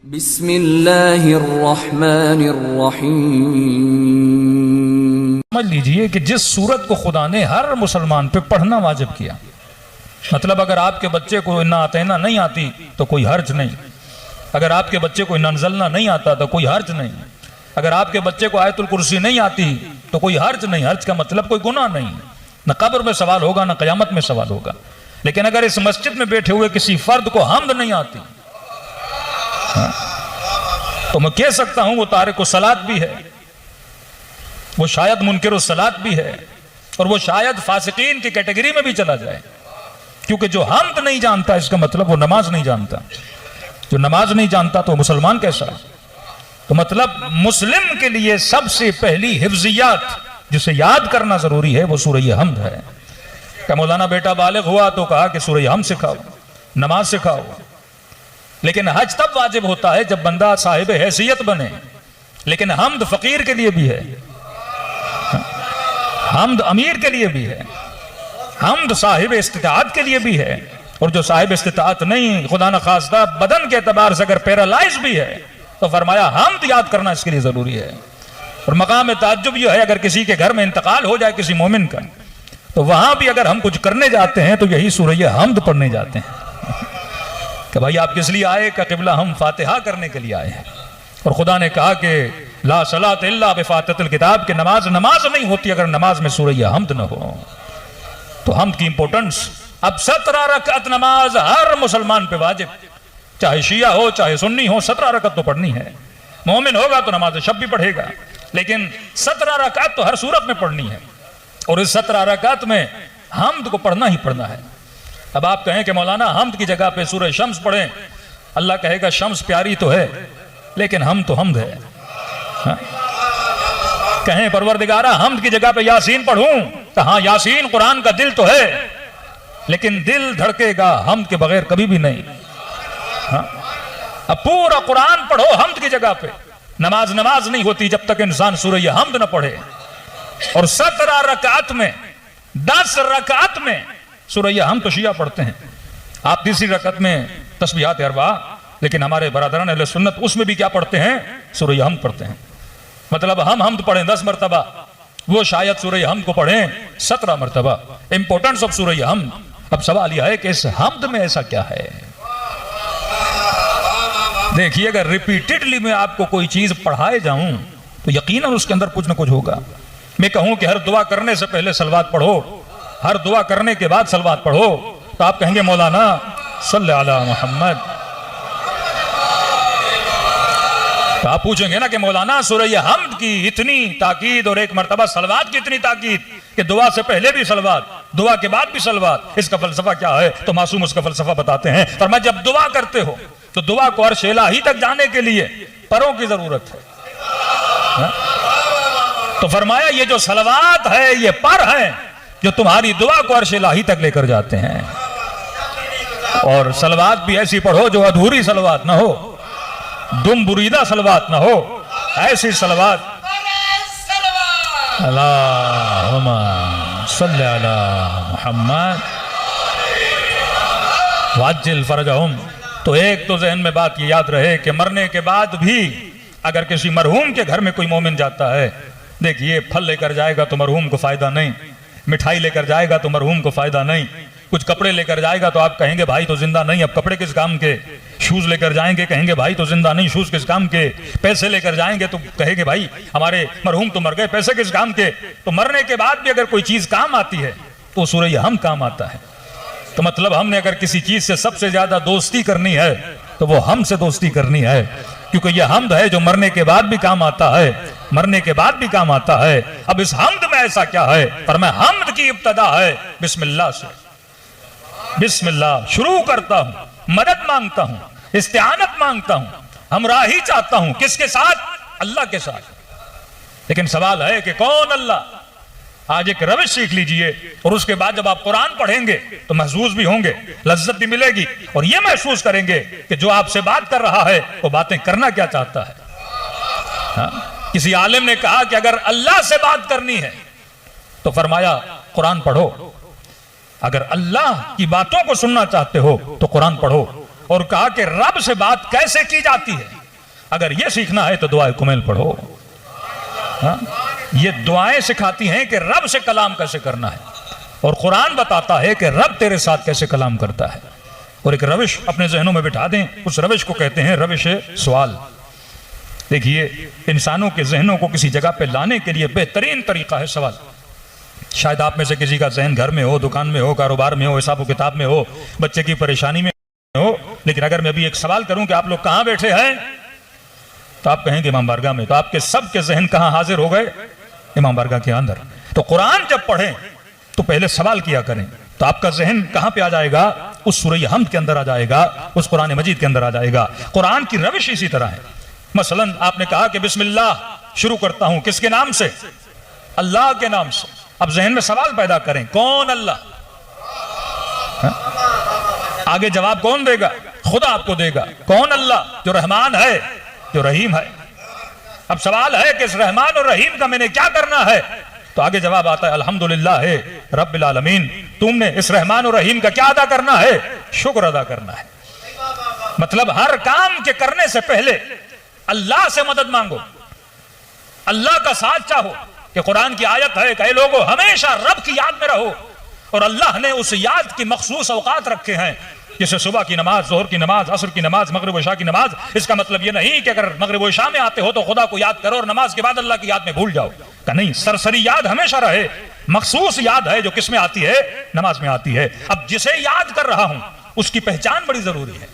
बिस्मिल्लाहिर्रहमानिर्रहीम। समझ लीजिए कि जिस सूरत को खुदा ने हर मुसलमान पे पढ़ना वाजिब किया, मतलब अगर आपके बच्चे को इन्ना आतैना नहीं आती तो कोई हर्ज नहीं, अगर आपके बच्चे को इन्ना नज़लना नहीं आता तो कोई हर्ज नहीं, अगर आपके बच्चे को आयतुल कुर्सी नहीं आती तो कोई हर्ज नहीं। हर्ज का मतलब कोई गुनाह नहीं, न कब्र में सवाल होगा न क़यामत में सवाल होगा। लेकिन अगर इस मस्जिद में बैठे हुए किसी फर्द को हम्द नहीं आती तो मैं कह सकता हूं वो तारिक सलात भी है, वो शायद मुनकिर सलात भी है, और वो शायद फासिकीन की कैटेगरी में भी चला जाए। क्योंकि जो हम्द नहीं जानता इसका मतलब वो नमाज नहीं जानता, जो नमाज नहीं जानता तो मुसलमान कैसा है। तो मतलब मुस्लिम के लिए सबसे पहली हिफ्जियात जिसे याद करना जरूरी है वो सूरह हम्द है। क्या मौलाना बेटा बालिग हुआ तो कहा कि सूरह हम्द सिखाओ, नमाज सिखाओ। लेकिन हज तब वाजिब होता है जब बंदा साहिब हैसियत बने। लेकिन हम्द फकीर के लिए भी है, हम्द अमीर के लिए भी है, हम्द साहिब इस्तिताअत के लिए भी है। और जो साहिब इस्तिताअत नहीं, खुदा न खास्ता बदन के एतबार से अगर पैरालाइज भी है तो फरमाया हम्द याद करना इसके लिए जरूरी है। और मकाम ताज्जुब यह है, अगर किसी के घर में इंतकाल हो जाए किसी मोमिन का, तो वहां भी अगर हम कुछ करने जाते हैं तो यही सूरह हम्द पढ़ने जाते हैं कि भाई आप किस लिए आए, का किबला हम फातिहा करने के लिए आए हैं। और खुदा ने कहा कि ला सलात इल्ला बिफातिहतिल किताब, के नमाज नहीं होती अगर नमाज में सूरह हम्द न हो। तो हम्द की इंपॉर्टेंस, अब 17 रकात नमाज हर मुसलमान पे वाजिब, चाहे शिया हो चाहे सुन्नी हो, 17 रकात तो पढ़नी है। मोमिन होगा तो नमाज शब भी पढ़ेगा, लेकिन 17 रकात तो हर सूरत में पढ़नी है। और इस 17 रकात में हम्द को पढ़ना ही पढ़ना है। अब आप कहें कि मौलाना हम्द की जगह पे सूरह शम्स पढ़ें, अल्लाह कहेगा शम्स प्यारी तो है लेकिन हम तो हम्द है। हाँ? कहें परवरदिगारा हम्द की जगह पे यासीन पढ़ूं, तो हाँ यासीन कुरान का दिल तो है, लेकिन दिल धड़केगा हम्द के बगैर कभी भी नहीं। हाँ? अब पूरा कुरान पढ़ो हम्द की जगह पे, नमाज नहीं होती जब तक इंसान सूरह हम्द न पढ़े। और 17 रकात में 10 रकात में सूरह हम्द तो शिया पढ़ते हैं, आप तीसरी रकात में तस्बीहात अरबा, लेकिन हमारे बरादरान अहले सुन्नत उसमें भी क्या पढ़ते हैं, सूरह हम्द पढ़ते हैं। मतलब हम हम्द पढ़ें 10 मरतबा, वो शायद सूरह हम्द को पढ़ें 17 मरतबा। इंपॉर्टेंस ऑफ सूरह हम्द। अब सवाल यह है कि इस हम्द में ऐसा क्या है। देखिए, अगर रिपीटेडली मैं आपको कोई चीज पढ़ाए जाऊं तो यकीनन उसके अंदर कुछ ना कुछ होगा। मैं कहूं कि हर दुआ करने से पहले सलवात पढ़ो, हर दुआ करने के बाद सलवात पढ़ो, तो आप कहेंगे मौलाना सल्ले अला मुहम्मद। तो आप पूछेंगे ना कि मौलाना सूरह हम्द की इतनी ताकीद और एक मरतबा सलवात की इतनी ताकीद कि दुआ से पहले भी सलवात, दुआ के बाद भी सलवात, इसका फलसफा क्या है। तो मासूम उसका फलसफा बताते हैं, पर मैं जब दुआ करते हो तो दुआ को अर्श इलाही तक जाने के लिए परों की जरूरत है। तो फरमाया ये जो सलवात है ये पर है जो तुम्हारी दुआ को अर्श इलाही तक लेकर जाते हैं। और सलवात भी ऐसी पढ़ो जो अधूरी सलवात ना हो, दुम बुरीदा सलवात ना हो, ऐसी सलवात अल्लाहुम्मा सल्ली अला मुहम्मद वाज्जिल फरजहुम। तो एक तो जहन में बात ये याद रहे कि मरने के बाद भी अगर किसी मरहूम के घर में कोई मोमिन जाता है, देखिए फल लेकर जाएगा तो मरहूम को फायदा नहीं, मिठाई लेकर जाएगा तो मरहूम को फायदा नहीं, कुछ कपड़े लेकर जाएगा तो आप कहेंगे भाई तो जिंदा नहीं, अब कपड़े किस काम के, शूज लेकर जाएंगे कहेंगे भाई तो जिंदा नहीं, शूज किस काम के, पैसे लेकर जाएंगे तो कहेंगे भाई हमारे मरहूम तो मर गए, पैसे किस काम के। तो मरने के बाद भी अगर कोई चीज काम आती है तो सूरह हम्द काम आता है। तो मतलब हमने अगर किसी चीज से सबसे ज्यादा दोस्ती करनी है तो वो हम से दोस्ती करनी है, क्योंकि यह हम्द है जो मरने के बाद भी काम आता है, मरने के बाद भी काम आता है। अब इस हम्द में ऐसा क्या है, पर मैं हम्द की इब्तदा है बिस्मिल्लाह से। बिस्मिल्लाह शुरू करता हूं, मदद मांगता हूं, इस्तिआनत मांगता हूं, हमराही चाहता हूं, किसके साथ, अल्लाह के साथ। लेकिन सवाल है कि कौन अल्लाह। आज एक रविश सीख लीजिए और उसके बाद जब आप कुरान पढ़ेंगे तो महसूस भी होंगे, लज्जत भी मिलेगी, और यह महसूस करेंगे कि जो आपसे बात कर रहा है वो बातें करना क्या चाहता है। हाँ? किसी आलिम ने कहा कि अगर अल्लाह से बात करनी है तो फरमाया कुरान पढ़ो, अगर अल्लाह की बातों को सुनना चाहते हो तो कुरान पढ़ो। और कहा कि रब से बात कैसे की जाती है, अगर ये सीखना है तो दुआए कुमैल पढ़ो। हाँ? ये दुआएं सिखाती हैं कि रब से कलाम कैसे करना है, और कुरान बताता है कि रब तेरे साथ कैसे कलाम करता है। और एक रविश अपने जहनों में बिठा दें, उस रविश को कहते हैं रविश सवाल। देखिए, इंसानों के जहनों को किसी जगह पे लाने के लिए बेहतरीन तरीका है सवाल। शायद आप में से किसी का जहन घर में हो, दुकान में हो, कारोबार में हो, हिसाब किताब में हो, बच्चे की परेशानी में हो, लेकिन अगर मैं अभी एक सवाल करूं कि आप लोग कहां बैठे हैं, तो आप कहेंगे इमाम बारगाह में, तो आपके सबके जहन कहां हाजिर हो गए? इमाम बारगाह के अंदर। तो कुरान जब पढ़ें तो पहले सवाल किया करें, तो आपका जहन कहां पे आ जाएगा? उस सूरह हमद के अंदर आ जाएगा, उस कुरान मजीद के अंदर आ जाएगा। कुरान की रविश इसी तरह है। मसलन आपने कहा कि बिस्मिल्लाह शुरू करता हूं, किसके नाम से? अल्लाह के नाम से। अब जहन में सवाल पैदा करें, कौन अल्लाह? आगे जवाब कौन देगा? खुदा आपको देगा। कौन अल्लाह? जो रहमान है, जो रहीम है। अब सवाल है कि इस रहमान और रहीम का मैंने क्या करना है? तो आगे जवाब आता है अल्हम्दुलिल्लाह रब्बिल आलमीन। तुमने इस रहमान और रहीम का क्या अदा करना है? शुक्र अदा करना है। मतलब हर काम के करने से पहले अल्लाह से मदद मांगो, अल्लाह का साथ चाहो। कि कुरान की आयत है कि लोगों हमेशा रब की याद में रहो, और अल्लाह ने उस याद की मखसूस औकात रखे हैं, जैसे सुबह की नमाज, जोहर की नमाज, असर की नमाज, मगरिब व इशा की नमाज। इसका मतलब यह नहीं कि अगर मगरिब व इशा में आते हो तो खुदा को याद करो और नमाज के बाद अल्लाह की याद में भूल जाओ, का नहीं। सरसरी याद हमेशा रहे। मखसूस याद है जो किस में आती है? नमाज में आती है। अब जिसे याद कर रहा हूं उसकी पहचान बड़ी जरूरी है।